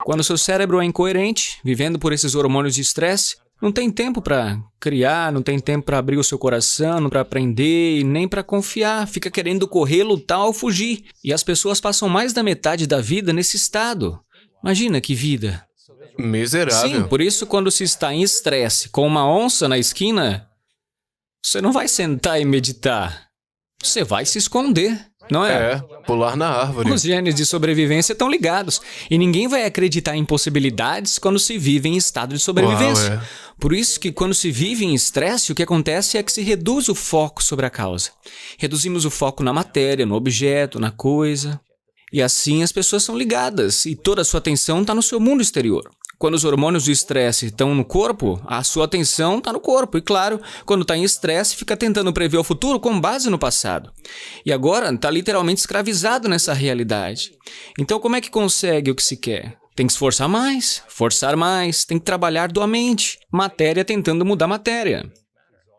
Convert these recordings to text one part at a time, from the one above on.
Quando seu cérebro é incoerente, vivendo por esses hormônios de estresse, não tem tempo para criar, não tem tempo para abrir o seu coração, não para aprender e nem para confiar. Fica querendo correr, lutar ou fugir. E as pessoas passam mais da metade da vida nesse estado. Imagina que vida. Miserável. Sim, por isso quando se está em estresse com uma onça na esquina, você não vai sentar e meditar. Você vai se esconder, não é? É, pular na árvore. Os genes de sobrevivência estão ligados. E ninguém vai acreditar em possibilidades quando se vive em estado de sobrevivência. Uau, Por isso que quando se vive em estresse, o que acontece é que se reduz o foco sobre a causa. Reduzimos o foco na matéria, no objeto, na coisa. E assim as pessoas são ligadas e toda a sua atenção está no seu mundo exterior. Quando os hormônios do estresse estão no corpo, a sua atenção está no corpo. E claro, quando está em estresse, fica tentando prever o futuro com base no passado. E agora está literalmente escravizado nessa realidade. Então como é que consegue o que se quer? Tem que esforçar mais, forçar mais, tem que trabalhar doamente. Matéria tentando mudar matéria.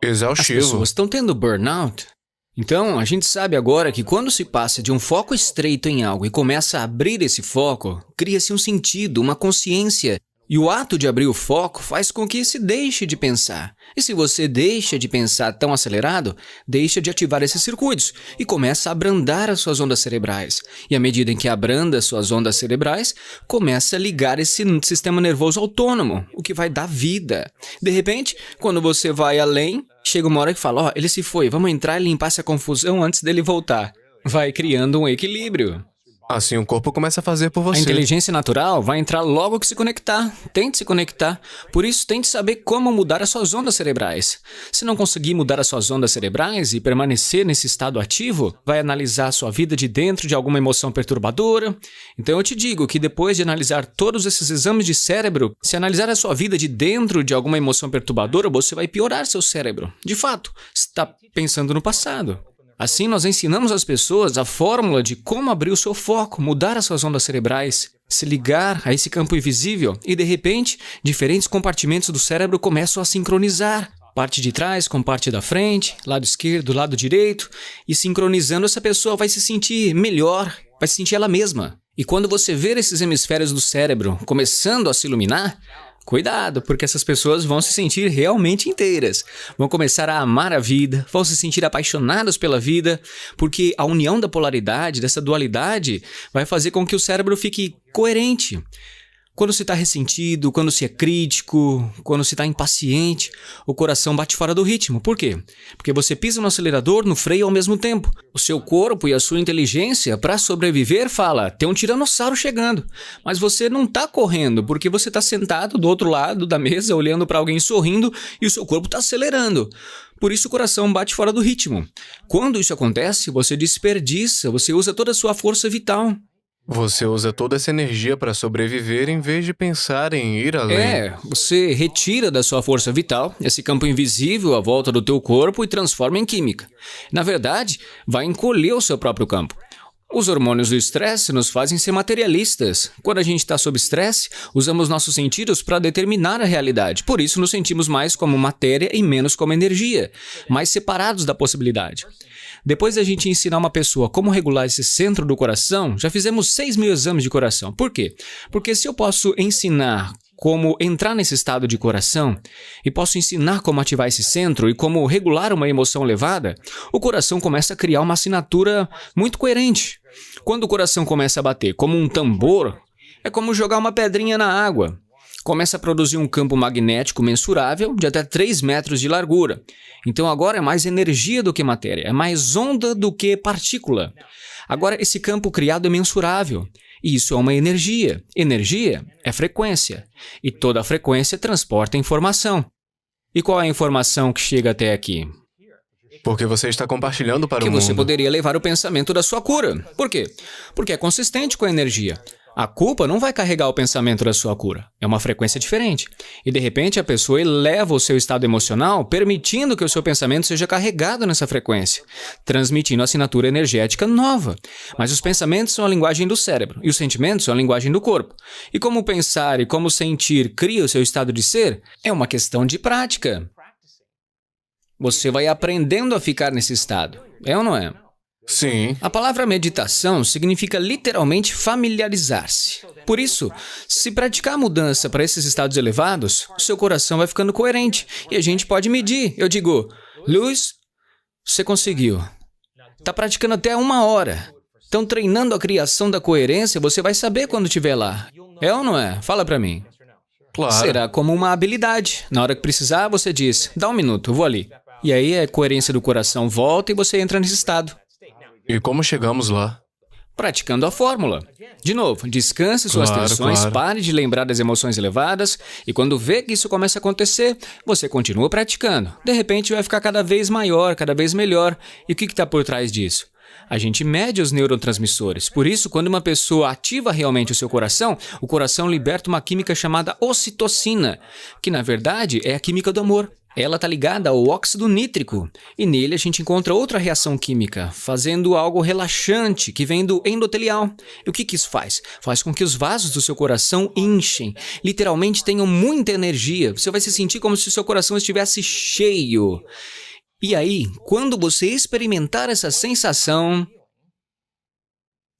As Exaustivo. pessoas estão tendo burnout. Então, a gente sabe agora que quando se passa de um foco estreito em algo e começa a abrir esse foco, cria-se um sentido, uma consciência. E o ato de abrir o foco faz com que se deixe de pensar. E se você deixa de pensar tão acelerado, deixa de ativar esses circuitos e começa a abrandar as suas ondas cerebrais. E à medida em que abranda as suas ondas cerebrais, começa a ligar esse sistema nervoso autônomo, o que vai dar vida. De repente, quando você vai além, chega uma hora que fala, ó, ele se foi, vamos entrar e limpar essa confusão antes dele voltar. Vai criando um equilíbrio. Assim o corpo começa a fazer por A você. inteligência natural vai entrar logo que se conectar. Tente se conectar. Por isso, tente saber como mudar as suas ondas cerebrais. Se não conseguir mudar as suas ondas cerebrais e permanecer nesse estado ativo, vai analisar a sua vida de dentro de alguma emoção perturbadora. Então eu te digo que depois de analisar todos esses exames de cérebro, se analisar a sua vida de dentro de alguma emoção perturbadora, você vai piorar seu cérebro. De fato, está pensando no passado. Assim, nós ensinamos às pessoas a fórmula de como abrir o seu foco, mudar as suas ondas cerebrais, se ligar a esse campo invisível e, de repente, diferentes compartimentos do cérebro começam a sincronizar. Parte de trás com parte da frente, lado esquerdo, lado direito, e sincronizando essa pessoa vai se sentir melhor, vai se sentir ela mesma. E quando você ver esses hemisférios do cérebro começando a se iluminar, cuidado, porque essas pessoas vão se sentir realmente inteiras. Vão começar a amar a vida, vão se sentir apaixonadas pela vida, porque a união da polaridade, dessa dualidade, vai fazer com que o cérebro fique coerente. Quando se está ressentido, quando se é crítico, quando se está impaciente, o coração bate fora do ritmo. Por quê? Porque você pisa no acelerador, no freio ao mesmo tempo. O seu corpo e a sua inteligência, para sobreviver, fala, tem um tiranossauro chegando. Mas você não está correndo, porque você está sentado do outro lado da mesa, olhando para alguém sorrindo, e o seu corpo está acelerando. Por isso o coração bate fora do ritmo. Quando isso acontece, você desperdiça, você usa toda a sua força vital. Você usa toda essa energia para sobreviver em vez de pensar em ir além. Você retira da sua força vital esse campo invisível à volta do teu corpo e transforma em química. Na verdade, vai encolher o seu próprio campo. Os hormônios do estresse nos fazem ser materialistas. Quando a gente está sob estresse, usamos nossos sentidos para determinar a realidade. Por isso, nos sentimos mais como matéria e menos como energia, mais separados da possibilidade. Depois da gente ensinar uma pessoa como regular esse centro do coração, já fizemos 6.000 exames de coração. Por quê? Porque se eu posso ensinar como entrar nesse estado de coração e posso ensinar como ativar esse centro e como regular uma emoção elevada, o coração começa a criar uma assinatura muito coerente. Quando o coração começa a bater como um tambor, é como jogar uma pedrinha na água. Começa a produzir um campo magnético mensurável de até 3 metros de largura. Então agora é mais energia do que matéria, é mais onda do que partícula. Agora esse campo criado é mensurável. E isso é uma energia. Energia é frequência. E toda frequência transporta informação. E qual é a informação que chega até aqui? Porque você está compartilhando para Que o mundo. você poderia levar o pensamento da sua cura. Por quê? Porque é consistente com a energia. A culpa não vai carregar o pensamento da sua cura. É uma frequência diferente. E de repente a pessoa eleva o seu estado emocional, permitindo que o seu pensamento seja carregado nessa frequência, transmitindo a assinatura energética nova. Mas os pensamentos são a linguagem do cérebro e os sentimentos são a linguagem do corpo. E como pensar e como sentir cria o seu estado de ser, é uma questão de prática. Você vai aprendendo a ficar nesse estado. É ou não é? Sim. A palavra meditação significa literalmente familiarizar-se. Por isso, se praticar a mudança para esses estados elevados, o seu coração vai ficando coerente e a gente pode medir. Eu digo, Luiz, você conseguiu. Está praticando até 1 hora. Então, treinando a criação da coerência, você vai saber quando estiver lá. É ou não é? Fala para mim. Claro. Será como uma habilidade. Na hora que precisar, você diz, dá 1 minuto, eu vou ali. E aí a coerência do coração volta e você entra nesse estado. E como chegamos lá? Praticando a fórmula. De novo, descanse suas tensões, claro. pare de lembrar das emoções elevadas e quando vê que isso começa a acontecer, você continua praticando. De repente vai ficar cada vez maior, cada vez melhor. E o que está por trás disso? A gente mede os neurotransmissores. Por isso, quando uma pessoa ativa realmente o seu coração, o coração liberta uma química chamada ocitocina, que na verdade é a química do amor. Ela está ligada ao óxido nítrico, e nele a gente encontra outra reação química, fazendo algo relaxante, que vem do endotelial. E o que isso faz? Faz com que os vasos do seu coração enchem, literalmente tenham muita energia. Você vai se sentir como se o seu coração estivesse cheio. E aí, quando você experimentar essa sensação,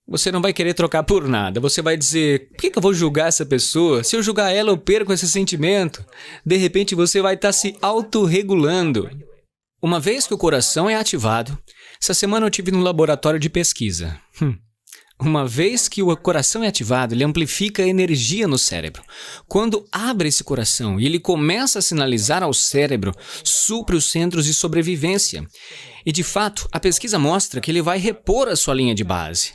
você não vai querer trocar por nada. Você vai dizer, por que eu vou julgar essa pessoa? Se eu julgar ela, eu perco esse sentimento. De repente, você vai estar se autorregulando. Uma vez que o coração é ativado, essa semana eu tive no laboratório de pesquisa. Uma vez que o coração é ativado, ele amplifica a energia no cérebro. Quando abre esse coração e ele começa a sinalizar ao cérebro, supre os centros de sobrevivência. E de fato, a pesquisa mostra que ele vai repor a sua linha de base.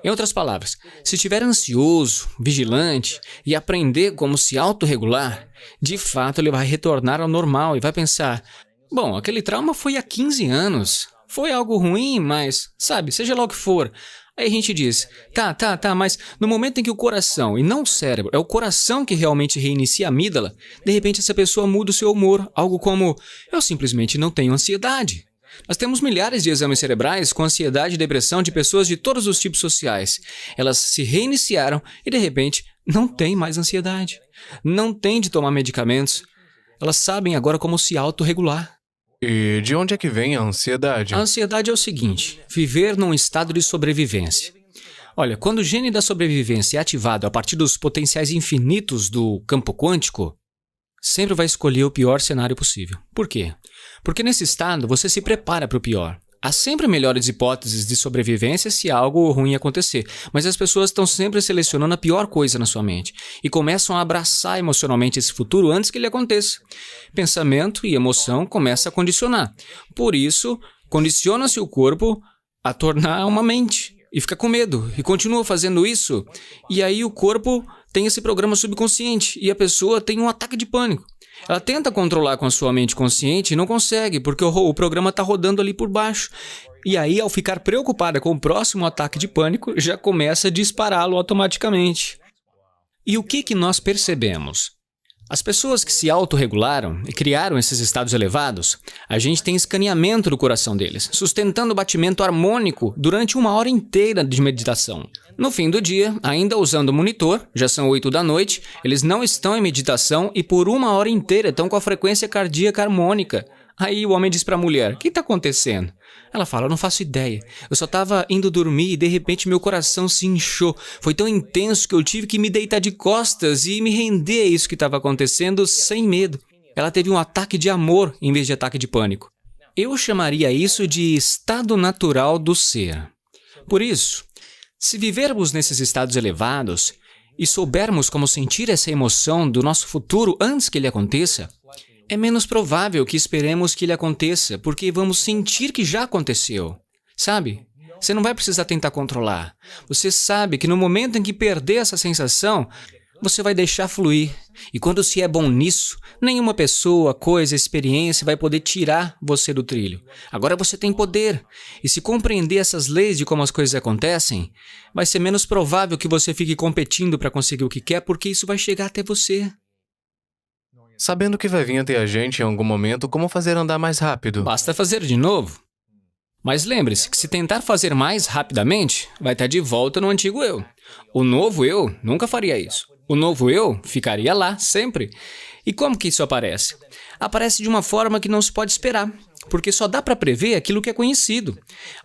Em outras palavras, se estiver ansioso, vigilante e aprender como se autorregular, de fato ele vai retornar ao normal e vai pensar, bom, aquele trauma foi há 15 anos, foi algo ruim, mas, sabe, seja lá o que for. Aí a gente diz, tá, mas no momento em que o coração, e não o cérebro, é o coração que realmente reinicia a amígdala, de repente essa pessoa muda o seu humor, algo como, eu simplesmente não tenho ansiedade. Nós temos milhares de exames cerebrais com ansiedade e depressão de pessoas de todos os tipos sociais. Elas se reiniciaram e de repente não têm mais ansiedade, não têm de tomar medicamentos. Elas sabem agora como se autorregular. E de onde é que vem a ansiedade? A ansiedade é o seguinte, viver num estado de sobrevivência. Olha, quando o gene da sobrevivência é ativado a partir dos potenciais infinitos do campo quântico, sempre vai escolher o pior cenário possível. Por quê? Porque nesse estado você se prepara para o pior. Há sempre melhores hipóteses de sobrevivência se algo ruim acontecer, mas as pessoas estão sempre selecionando a pior coisa na sua mente e começam a abraçar emocionalmente esse futuro antes que ele aconteça. Pensamento e emoção começam a condicionar. Por isso, condiciona-se o corpo a tornar uma mente e fica com medo e continua fazendo isso. E aí o corpo tem esse programa subconsciente e a pessoa tem um ataque de pânico. Ela tenta controlar com a sua mente consciente e não consegue, porque o programa está rodando ali por baixo. E aí, ao ficar preocupada com o próximo ataque de pânico, já começa a dispará-lo automaticamente. E o que nós percebemos? As pessoas que se autorregularam e criaram esses estados elevados, a gente tem escaneamento do coração deles, sustentando o batimento harmônico durante 1 hora inteira de meditação. No fim do dia, ainda usando o monitor, já são 8 da noite, eles não estão em meditação e por 1 hora inteira estão com a frequência cardíaca harmônica. Aí o homem diz para a mulher, o que está acontecendo? Ela fala, eu não faço ideia. Eu só estava indo dormir e de repente meu coração se inchou. Foi tão intenso que eu tive que me deitar de costas e me render a isso que estava acontecendo sem medo. Ela teve um ataque de amor em vez de ataque de pânico. Eu chamaria isso de estado natural do ser. Por isso, se vivermos nesses estados elevados e soubermos como sentir essa emoção do nosso futuro antes que ele aconteça, é menos provável que esperemos que ele aconteça, porque vamos sentir que já aconteceu. Sabe? Você não vai precisar tentar controlar. Você sabe que no momento em que perder essa sensação, você vai deixar fluir. E quando se é bom nisso, nenhuma pessoa, coisa, experiência vai poder tirar você do trilho. Agora você tem poder. E se compreender essas leis de como as coisas acontecem, vai ser menos provável que você fique competindo para conseguir o que quer, porque isso vai chegar até você. Sabendo que vai vir até a gente em algum momento, como fazer andar mais rápido? Basta fazer de novo. Mas lembre-se que se tentar fazer mais rapidamente, vai estar de volta no antigo eu. O novo eu nunca faria isso. O novo eu ficaria lá, sempre. E como que isso aparece? Aparece de uma forma que não se pode esperar. porque só dá para prever aquilo que é conhecido.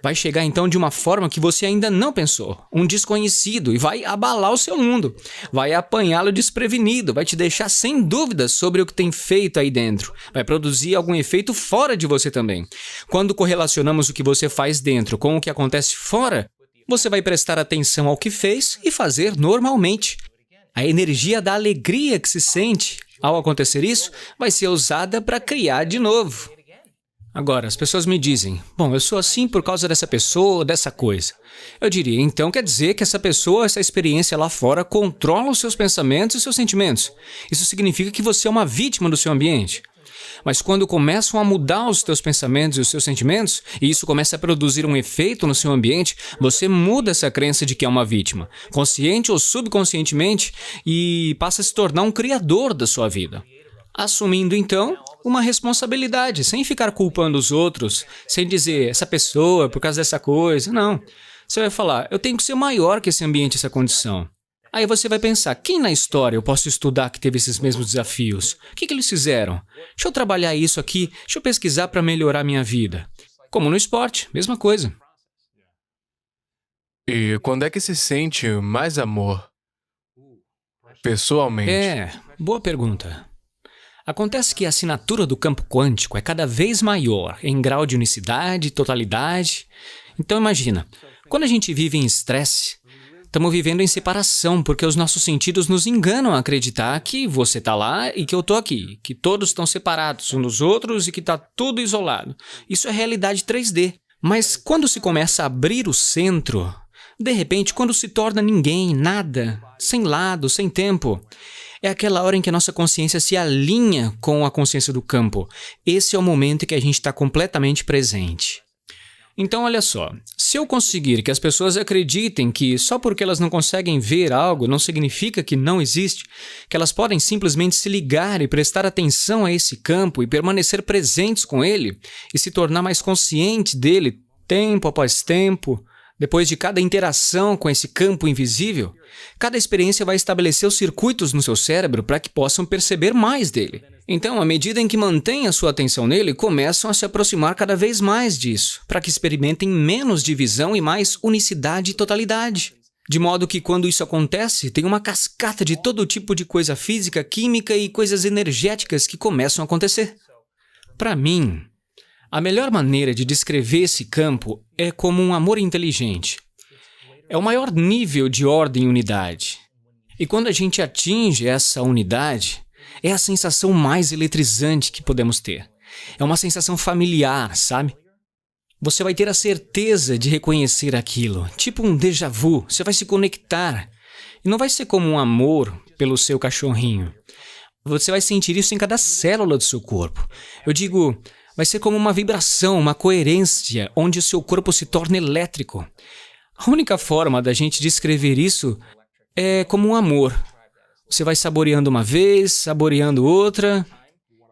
Vai chegar então de uma forma que você ainda não pensou, um desconhecido, e vai abalar o seu mundo. Vai apanhá-lo desprevenido, vai te deixar sem dúvidas sobre o que tem feito aí dentro. Vai produzir algum efeito fora de você também. Quando correlacionamos o que você faz dentro com o que acontece fora, você vai prestar atenção ao que fez e fazer normalmente. A energia da alegria que se sente ao acontecer isso vai ser usada para criar de novo. Agora, as pessoas me dizem, bom, eu sou assim por causa dessa pessoa ou dessa coisa. Eu diria, então quer dizer que essa pessoa, essa experiência lá fora controla os seus pensamentos e seus sentimentos. Isso significa que você é uma vítima do seu ambiente. Mas quando começam a mudar os teus pensamentos e os seus sentimentos, e isso começa a produzir um efeito no seu ambiente, você muda essa crença de que é uma vítima, consciente ou subconscientemente, e passa a se tornar um criador da sua vida. Assumindo, então, uma responsabilidade, sem ficar culpando os outros, sem dizer, essa pessoa, por causa dessa coisa, não. Você vai falar, eu tenho que ser maior que esse ambiente, essa condição. Aí você vai pensar, quem na história eu posso estudar que teve esses mesmos desafios? O que eles fizeram? Deixa eu trabalhar isso aqui, deixa eu pesquisar para melhorar minha vida. Como no esporte, mesma coisa. E quando é que se sente mais amor? Pessoalmente. Boa pergunta. Acontece que a assinatura do campo quântico é cada vez maior em grau de unicidade, totalidade. Então imagina, quando a gente vive em estresse, estamos vivendo em separação, porque os nossos sentidos nos enganam a acreditar que você está lá e que eu estou aqui, que todos estão separados uns dos outros e que está tudo isolado. Isso é realidade 3D. Mas quando se começa a abrir o centro, de repente, quando se torna ninguém, nada, sem lado, sem tempo, é aquela hora em que a nossa consciência se alinha com a consciência do campo. Esse é o momento em que a gente está completamente presente. Então, olha só, se eu conseguir que as pessoas acreditem que só porque elas não conseguem ver algo não significa que não existe, que elas podem simplesmente se ligar e prestar atenção a esse campo e permanecer presentes com ele e se tornar mais consciente dele tempo após tempo, depois de cada interação com esse campo invisível, cada experiência vai estabelecer os circuitos no seu cérebro para que possam perceber mais dele. Então, à medida em que mantêm a sua atenção nele, começam a se aproximar cada vez mais disso, para que experimentem menos divisão e mais unicidade e totalidade. De modo que, quando isso acontece, tem uma cascata de todo tipo de coisa física, química e coisas energéticas que começam a acontecer. Para mim, a melhor maneira de descrever esse campo é como um amor inteligente. É o maior nível de ordem e unidade. E quando a gente atinge essa unidade, é a sensação mais eletrizante que podemos ter. É uma sensação familiar, sabe? Você vai ter a certeza de reconhecer aquilo, tipo um déjà vu, você vai se conectar. E não vai ser como um amor pelo seu cachorrinho. Você vai sentir isso em cada célula do seu corpo. Eu digo, vai ser como uma vibração, uma coerência, onde o seu corpo se torna elétrico. A única forma da gente descrever isso é como um amor. Você vai saboreando uma vez, saboreando outra.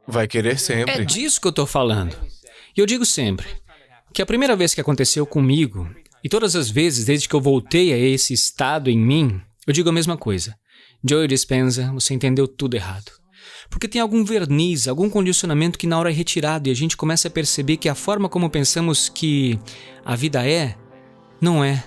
Vai querer sempre. É disso que eu estou falando. E eu digo sempre que a primeira vez que aconteceu comigo, e todas as vezes desde que eu voltei a esse estado em mim, eu digo a mesma coisa. Joe Dispenza, você entendeu tudo errado. Porque tem algum verniz, algum condicionamento que na hora é retirado e a gente começa a perceber que a forma como pensamos que a vida é, não é.